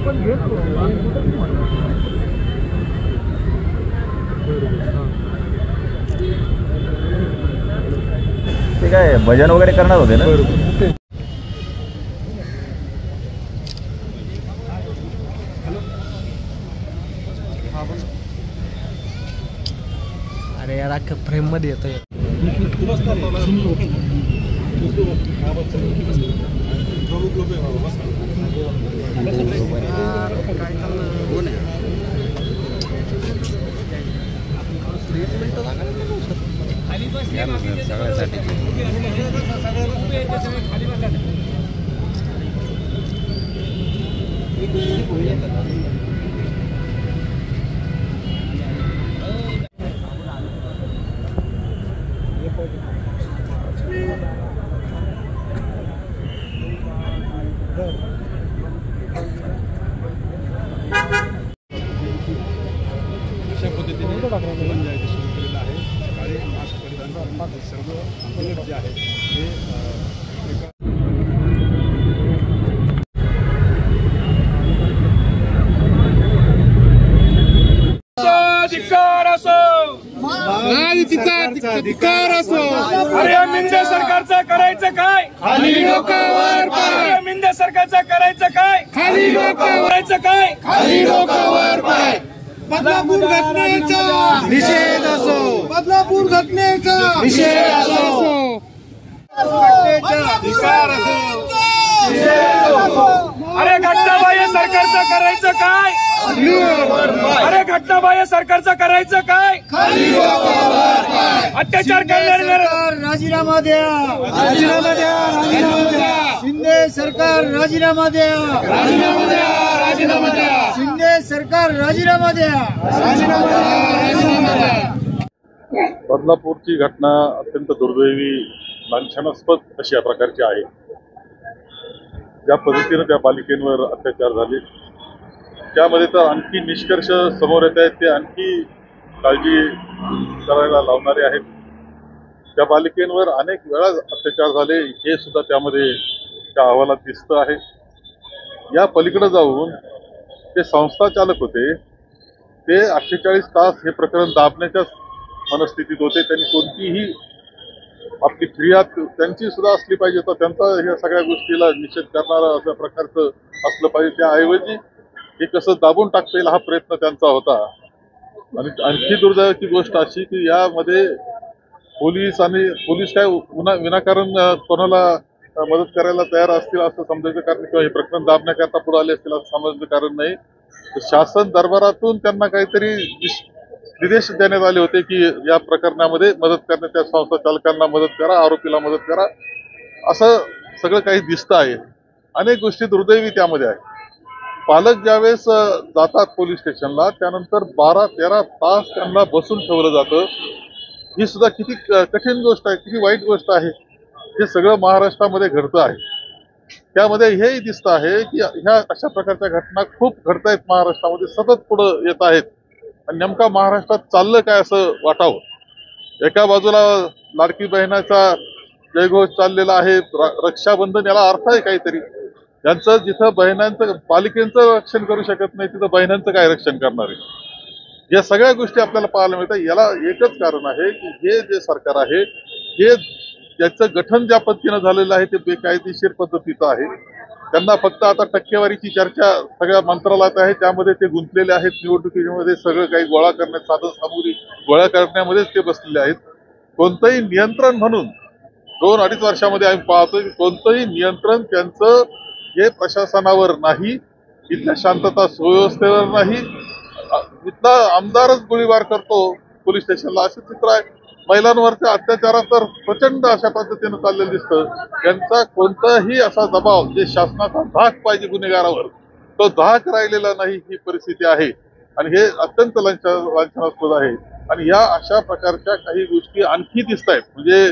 ते काय भजन वगैरे करणार होते ना? अरे यार अख्खं फ्रेम मध्ये येतोय. अशा पद्धतीने पंचायती सुरू केलेलं आहे. सकाळी मास्क परिधान करून सर्व आंदोलक जे आहेत ते अधिकार असो. अरे मिंदे सरकारचं करायचं काय? खाली डोकावर पाय. मिंदे सरकारचं करायचं काय? खाली डोकावर करायचं काय? खाली डोकावर पाय. बदलापूर घटनेचा निषेध असो. बदलापूर घटनेचा निषेध असो. अधिकार असो. अरे घटनाबाह्य सरकारचं करायचं काय? अरे घटनाबाह्य सरकारचं करायचं काय? अत्याचार करणारे राजीनामा द्या. राजीनामा द्या. राजीनामा द्या. शिंदे सरकार राजीनामा द्या. राजीनामा द्या. राजीनामा द्या. शिंदे सरकार राजीनामा द्या. राजीनामा द्या. राजीनामा द्या. बदलापूरची घटना अत्यंत दुर्दैवी, लांछनास्पद अशा प्रकारची आहे. ज्या पद्धतीने त्या बालिकेंवर अत्याचार झाले त्यामध्ये तर आणखी निष्कर्ष समोर येत आहेत, ते आणखी काळजी करायला लावणारे आहेत. त्या बालिकेंवर अनेक वेळा अत्याचार झाले हे सुद्धा त्यामध्ये त्या अहवालात दिसतं आहे. या पलीकडे जाऊन ते संस्था चालक होते, ते 48 तास हे प्रकरण दाबण्याच्या मनस्थितीत होते. त्यांनी कोणतीही आपली फिर्याद त्यांची सुद्धा असली पाहिजे, तर त्यांचा ह्या सगळ्या गोष्टीला निषेध करणारा अशा प्रकारचं असलं पाहिजे. त्याऐवजी हे कसं दाबून टाकता येईल हा प्रयत्न त्यांचा होता. आणि आणखी दुर्दैवाची गोष्ट अशी की यामध्ये पोलीस काय विनाकारण कोणाला मदत करायला तयार असतील असं समजायचं कारण, किंवा हे प्रकरण दाबण्याकरता पुढे आले असतील असं समजायचं कारण नाही. शासन दरबारातून त्यांना काहीतरी निर्देश देण्यात आले होते की या प्रकरणामध्ये मदत करणे, त्या संस्था चालकांना मदत करा, आरोपीला मदत करा, असं सगळं काही दिसतं आहे. अनेक गोष्टी दुर्दैवी त्यामध्ये आहे. पालक ज्यावेळेस जातात पोलीस स्टेशनला त्यानंतर 12-13 तास त्यांना बसून ठेवलं जातं. ही सुद्धा किती कठीण गोष्ट आहे, किती वाईट गोष्ट आहे. हे सगळं महाराष्ट्रामध्ये घडतं आहे. त्यामध्ये हेही दिसतं आहे की ह्या अशा प्रकारच्या घटना खूप घडतायत महाराष्ट्रामध्ये, सतत पुढे येत आहेत. आणि नेमका महाराष्ट्रात चाललं काय असं वाटावं. एका बाजूला लाडकी बहिणाचा जयघोष चाललेला आहे, रक्षाबंधन, याला अर्थ आहे काहीतरी. यांचं जिथं बहिणांचं बालिकेंचं रक्षण करू शकत नाही तिथं बहिणांचं काय रक्षण करणार आहे. या सगळ्या गोष्टी आपल्याला पाहायला मिळतात. याला एकच कारण आहे की हे जे सरकार आहे हे याचं गठन ज्या पद्धतीनं झालेलं आहे ते बेकायदेशीर पद्धतीचं आहे. त्यांना फक्त आता टक्केवारीची चर्चा सगळ्या मंत्रालयात आहे, त्यामध्ये ते गुंतलेले आहेत. निवडणुकीमध्ये सगळं काही गोळा करण्यात, साधन सामुग्री गोळा करण्यामध्येच ते बसलेले आहेत. कोणतंही नियंत्रण म्हणून 2-2.5 वर्षामध्ये आम्ही पाहतोय की कोणतंही नियंत्रण त्यांचं हे प्रशासनावर नाही, इथल्या शांतता सुव्यवस्थेवर नाही. इथला आमदारच गोळीबार करतो पोलीस स्टेशनला, असे चित्र आहे. महिलांवरच्या अत्याचारात तर प्रचंड अशा पद्धतीनं चाललेलं दिसतं. त्यांचा कोणताही असा दबाव जे शासनाचा धाक पाहिजे गुन्हेगारावर, तो धाक राहिलेला नाही, ही परिस्थिती आहे. आणि हे अत्यंत लांछनास्पद आहे. आणि या अशा प्रकारच्या काही गोष्टी आणखी दिसत आहेत. म्हणजे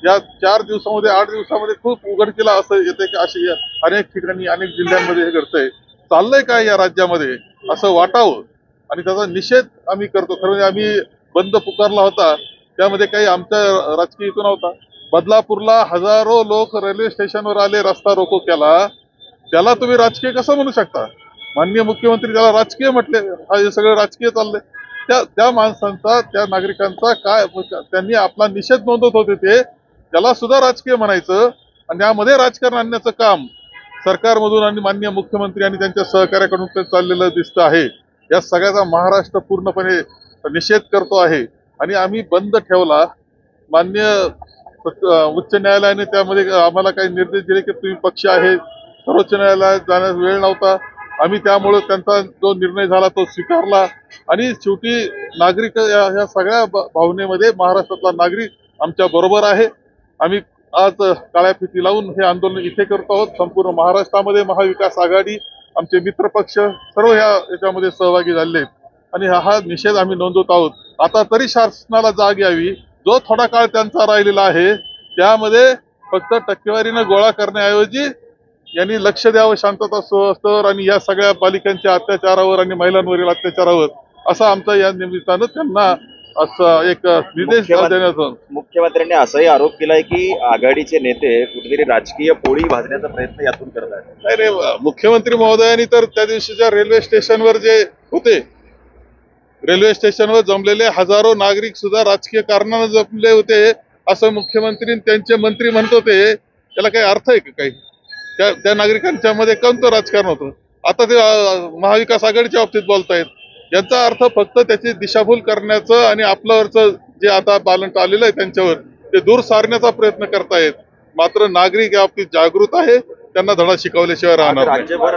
या 4 दिवसामध्ये 8 दिवसामध्ये खूप उघडकीला असं येते की असे अनेक ठिकाणी अनेक जिल्ह्यांमध्ये हे घडतंय. चाललंय काय या राज्यामध्ये असं वाटावं. आणि त्याचा निषेध आम्ही करतो. खरं म्हणजे आम्ही बंद पुकारला होता, त्यामध्ये काही आमचा राजकीय हेतू नव्हता. बदलापूरला हजारो लोक रेल्वे स्टेशनवर आले, रस्ता रोको केला, त्याला तुम्ही राजकीय कसं म्हणू शकता? माननीय मुख्यमंत्री ज्याला राजकीय म्हटले, हा हे सगळं राजकीय चाललंय, त्या माणसांचा, त्या नागरिकांचा काय त्यांनी आपला निषेध नोंदवत होते ते, त्याला सुद्धा राजकीय म्हणायचं आणि यामध्ये राजकारण आणण्याचं काम सरकारमधून आणि माननीय मुख्यमंत्री आणि त्यांच्या सहकार्याकडून ते चाललेलं दिसतं आहे. या सगळ्याचा महाराष्ट्र पूर्णपणे निषेध करतो आहे आणि आम्ही बंद ठेवला. माननीय उच्च न्यायालयाने त्यामध्ये आम्हाला काही निर्देश दिले की तुम्ही पक्ष आहे, सर्वोच्च न्यायालयात जाण्यास वेळ नव्हता. आम्ही त्यामुळे त्यांचा जो निर्णय झाला तो स्वीकारला आणि शेवटी नागरिक या सगळ्या भावनेमध्ये महाराष्ट्रातला नागरिक आमच्या बरोबर आहे. आम्ही आज काळ्या फिती लावून हे आंदोलन इथे करतो आहोत. संपूर्ण महाराष्ट्रामध्ये महाविकास आघाडी, आमचे मित्रपक्ष सर्व याच्यामध्ये सहभागी झाले आणि हा निषेध आम्ही नोंदवत आहोत. आता तरी शासनाला जाग यावी. जो थोडा काळ त्यांचा राहिलेला आहे त्यामध्ये फक्त टक्केवारीनं गोळा करण्याऐवजी यांनी लक्ष द्यावं शांतता सुव्यवस्थेवर आणि या सगळ्या बालिकांच्या अत्याचारावर आणि महिलांवरील अत्याचारावर, असं आमचं या निमित्तानं त्यांना असं एक निर्देश देण्याचा. मुख्यमंत्र्यांनी असाही आरोप केलाय की आघाडीचे नेते कुठेतरी राजकीय पोळी भाजण्याचा प्रयत्न यातून करत आहेत. नाही रे, मुख्यमंत्री महोदयांनी तर त्या दिवशीच्या रेल्वे स्टेशनवर जे होते, रेल्वे स्टेशनवर जमलेले हजारो नागरिक सुद्धा राजकीय कारणानं जमले होते असं मुख्यमंत्री त्यांचे मंत्री म्हणत होते. त्याला काही अर्थ आहे का काही? त्या नागरिकांच्या मध्ये कोणतं राजकारण होतं? आता ते महाविकास आघाडीच्या बाबतीत बोलतायत. याचा अर्थ फक्त त्याची दिशाभूल करण्याचं आणि आपल्यावरचं जे आता बालंट आलेलं आहे त्यांच्यावर ते दूर सारण्याचा प्रयत्न करतायत. मात्र नागरिक या बाबतीत जागृत आहे, त्यांना धडा शिकवल्याशिवाय राहणार नाही. राज्यभर